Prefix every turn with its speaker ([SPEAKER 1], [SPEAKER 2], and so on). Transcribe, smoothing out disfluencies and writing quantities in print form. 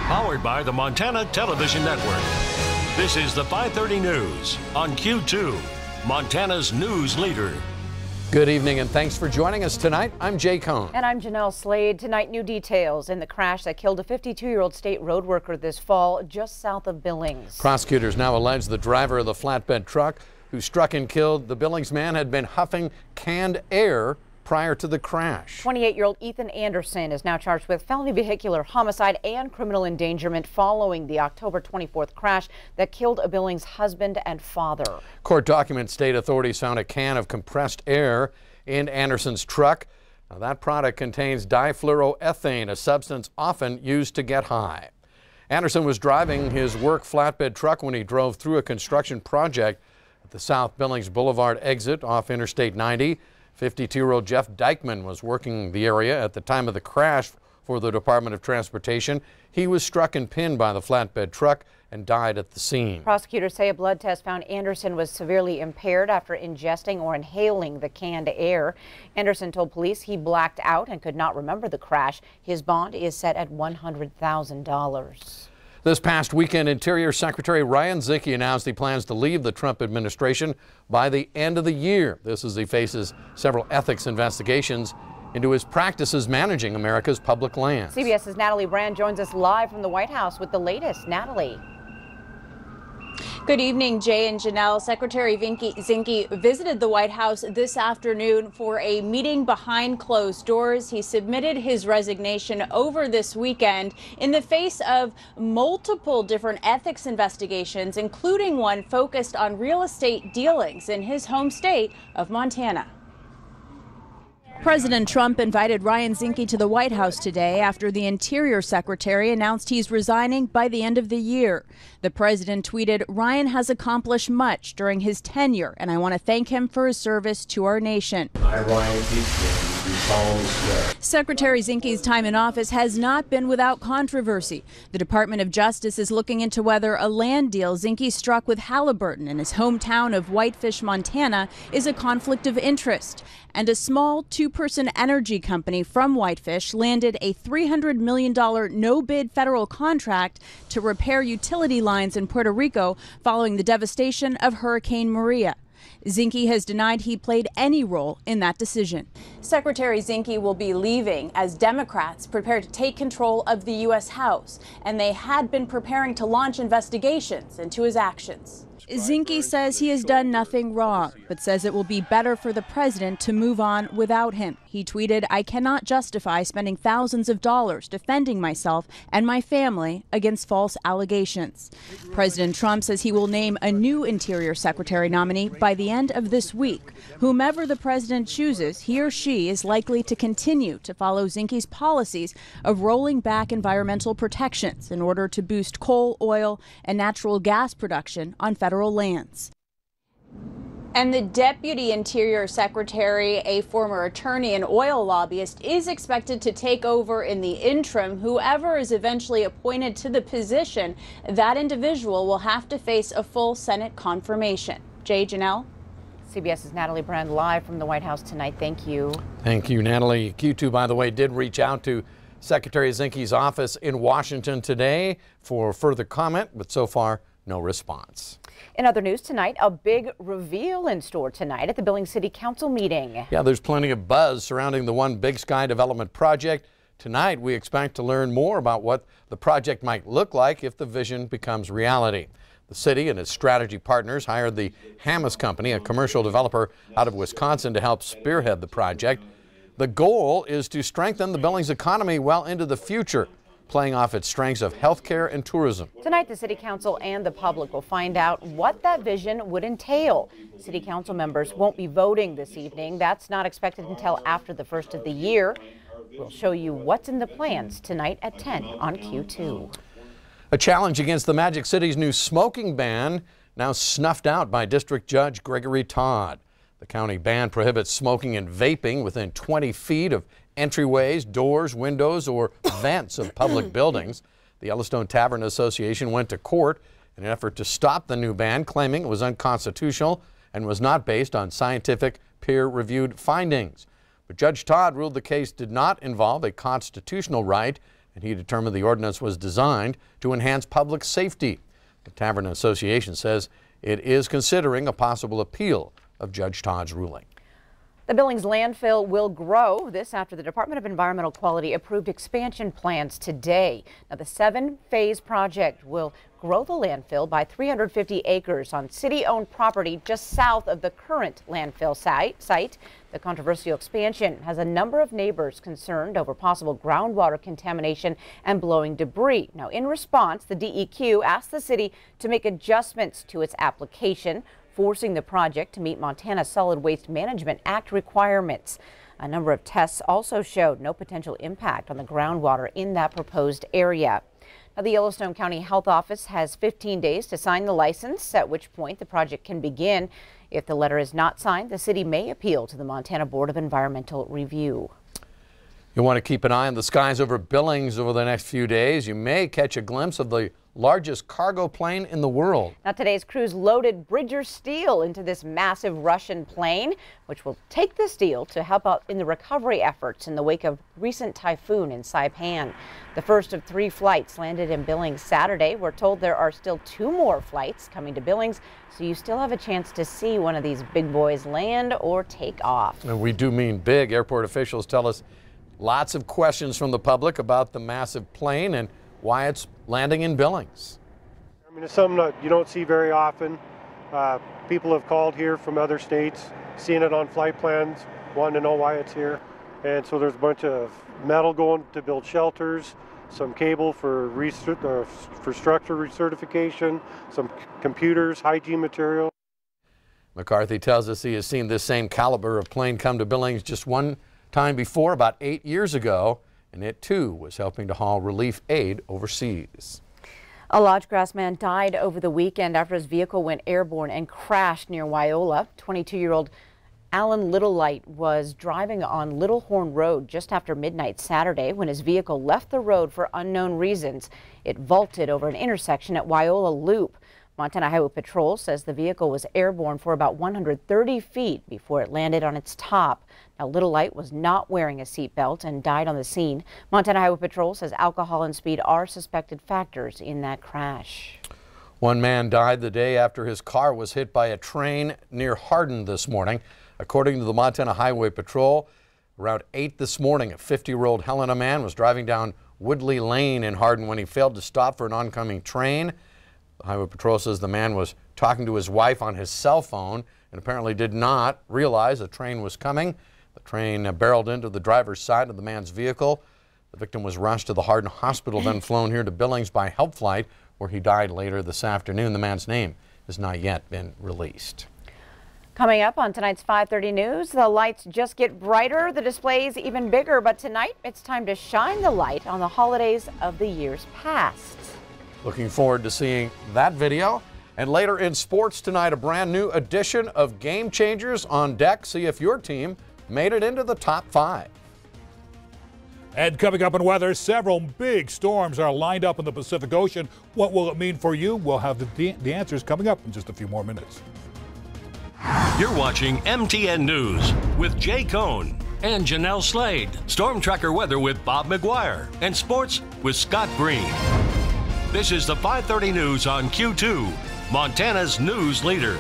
[SPEAKER 1] Powered by the Montana Television Network. This is the 5:30 News on Q2, Montana's news leader.
[SPEAKER 2] Good evening and thanks for joining us tonight. I'm Jay Cohn.
[SPEAKER 3] And I'm Janelle Slade. Tonight, new details in the crash that killed a 52-year-old state road worker this fall just south of Billings.
[SPEAKER 2] Prosecutors now allege the driver of the flatbed truck who struck and killed the Billings man had been huffing canned air prior to the crash.
[SPEAKER 3] 28-year-old Ethan Anderson is now charged with felony vehicular homicide and criminal endangerment following the October 24th crash that killed a Billings husband and father.
[SPEAKER 2] Court documents state authorities found a can of compressed air in Anderson's truck. Now, that product contains difluoroethane, a substance often used to get high. Anderson was driving his work flatbed truck when he drove through a construction project at the South Billings Boulevard exit off Interstate 90. 52-year-old Jeff Dykeman was working the area at the time of the crash for the Department of Transportation. He was struck and pinned by the flatbed truck and died at the scene.
[SPEAKER 3] Prosecutors say a blood test found Anderson was severely impaired after ingesting or inhaling the canned air. Anderson told police he blacked out and could not remember the crash. His bond is set at $100,000.
[SPEAKER 2] This past weekend, Interior Secretary Ryan Zinke announced he plans to leave the Trump administration by the end of the year. This as he faces several ethics investigations into his practices managing America's public lands.
[SPEAKER 3] CBS's Natalie Brand joins us live from the White House with the latest. Natalie.
[SPEAKER 4] Good evening, Jay and Jeanelle. Secretary Zinke visited the White House this afternoon for a meeting behind closed doors. He submitted his resignation over this weekend in the face of multiple different ethics investigations, including one focused on real estate dealings in his home state of Montana. President Trump invited Ryan Zinke to the White House today after the Interior Secretary announced he's resigning by the end of the year. The president tweeted, "Ryan has accomplished much during his tenure, and I want to thank him for his service to our nation."
[SPEAKER 5] I, Ryan Zinke, do solemnly swear.
[SPEAKER 4] Secretary Zinke's time in office has not been without controversy. The Department of Justice is looking into whether a land deal Zinke struck with Halliburton in his hometown of Whitefish, Montana, is a conflict of interest. And a small two-person energy company from Whitefish landed a $300 million no-bid federal contract to repair utility lines in Puerto Rico following the devastation of Hurricane Maria. Zinke has denied he played any role in that decision. Secretary Zinke will be leaving as Democrats prepare to take control of the U.S. House, and they had been preparing to launch investigations into his actions. Zinke says he has done nothing wrong, but says it will be better for the president to move on without him. He tweeted, "I cannot justify spending thousands of dollars defending myself and my family against false allegations." President Trump says he will name a new Interior Secretary nominee by the end of this week. Whomever the president chooses, he or she is likely to continue to follow Zinke's policies of rolling back environmental protections in order to boost coal, oil, and natural gas production on federal lands. And the Deputy Interior Secretary, a former attorney and oil lobbyist, is expected to take over in the interim. Whoever is eventually appointed to the position, that individual will have to face a full Senate confirmation. Jay, Janelle?
[SPEAKER 3] CBS's Natalie Brand live from the White House tonight. Thank you.
[SPEAKER 2] Thank you, Natalie. Q2, by the way, did reach out to Secretary Zinke's office in Washington today for further comment, but so far, no response.
[SPEAKER 3] In other news tonight, a big reveal in store tonight at the Billings City Council meeting.
[SPEAKER 2] Yeah, there's plenty of buzz surrounding the One Big Sky development project. Tonight, we expect to learn more about what the project might look like if the vision becomes reality. The city and its strategy partners hired the Hammes Company, a commercial developer out of Wisconsin, to help spearhead the project. The goal is to strengthen the Billings economy well into the future, playing off its strengths of healthcare and tourism.
[SPEAKER 3] Tonight, the City Council and the public will find out what that vision would entail. City Council members won't be voting this evening. That's not expected until after the first of the year. We'll show you what's in the plans tonight at 10 on Q2.
[SPEAKER 2] A challenge against the Magic City's new smoking ban now snuffed out by District Judge Gregory Todd. The county ban prohibits smoking and vaping within 20 feet of entryways, doors, windows, or vents of public buildings. The Yellowstone Tavern Association went to court in an effort to stop the new ban, claiming it was unconstitutional and was not based on scientific, peer-reviewed findings. But Judge Todd ruled the case did not involve a constitutional right and he determined the ordinance was designed to enhance public safety. The Tavern Association says it is considering a possible appeal of Judge Todd's ruling.
[SPEAKER 3] The Billings landfill will grow. This after the Department of Environmental Quality approved expansion plans today. Now, the 7-phase project will grow the landfill by 350 acres on city-owned property just south of the current landfill site. The controversial expansion has a number of neighbors concerned over possible groundwater contamination and blowing debris. Now, in response, the DEQ asked the city to make adjustments to its application, forcing the project to meet Montana Solid Waste Management Act requirements. A number of tests also showed no potential impact on the groundwater in that proposed area. Now, the Yellowstone County Health Office has 15 days to sign the license, at which point the project can begin. If the letter is not signed, the city may appeal to the Montana Board of Environmental Review.
[SPEAKER 2] You'll want to keep an eye on the skies over Billings over the next few days. You may catch a glimpse of the largest cargo plane in the world.
[SPEAKER 3] Now, today's crews loaded Bridger steel into this massive Russian plane, which will take the steel to help out in the recovery efforts in the wake of recent typhoon in Saipan. The first of 3 flights landed in Billings Saturday. We're told there are still 2 more flights coming to Billings, so you still have a chance to see one of these big boys land or take off.
[SPEAKER 2] And we do mean big. Airport officials tell us lots of questions from the public about the massive plane and why it's landing in Billings.
[SPEAKER 6] I mean, it's something that you don't see very often. People have called here from other states, seeing it on flight plans, wanting to know why it's here. And so there's a bunch of metal going to build shelters, some cable for structure recertification, some computers, hygiene material.
[SPEAKER 2] McCarthy tells us he has seen this same caliber of plane come to Billings just one time before, about 8 years ago, and it too was helping to haul relief aid overseas.
[SPEAKER 3] A Lodgegrass man died over the weekend after his vehicle went airborne and crashed near Wyola. 22-year-old Alan Littlelight was driving on Little Horn Road just after midnight Saturday when his vehicle left the road for unknown reasons. It vaulted over an intersection at Wyola Loop. Montana Highway Patrol says the vehicle was airborne for about 130 feet before it landed on its top. Now, Littlelight was not wearing a seatbelt and died on the scene. Montana Highway Patrol says alcohol and speed are suspected factors in that crash.
[SPEAKER 2] One man died the day after his car was hit by a train near Hardin this morning. According to the Montana Highway Patrol, around 8 this morning, a 50-year-old Helena man was driving down Woodley Lane in Hardin when he failed to stop for an oncoming train. The Highway Patrol says the man was talking to his wife on his cell phone and apparently did not realize a train was coming. The train barreled into the driver's side of the man's vehicle. The victim was rushed to the Hardin Hospital, then flown here to Billings by help flight, where he died later this afternoon. The man's name has not yet been released.
[SPEAKER 3] Coming up on tonight's 5:30 News, the lights just get brighter, the displays even bigger, but tonight it's time to shine the light on the holidays of the years past.
[SPEAKER 2] Looking forward to seeing that video. And later in sports tonight, a brand new edition of Game Changers on deck. See if your team made it into the top 5.
[SPEAKER 7] And coming up in weather, several big storms are lined up in the Pacific Ocean. What will it mean for you? We'll have the answers coming up in just a few more minutes.
[SPEAKER 1] You're watching MTN News with Jay Cohn and Janelle Slade. Storm Tracker weather with Bob McGuire. And sports with Scott Green. This is the 5:30 News on Q2, Montana's news leader.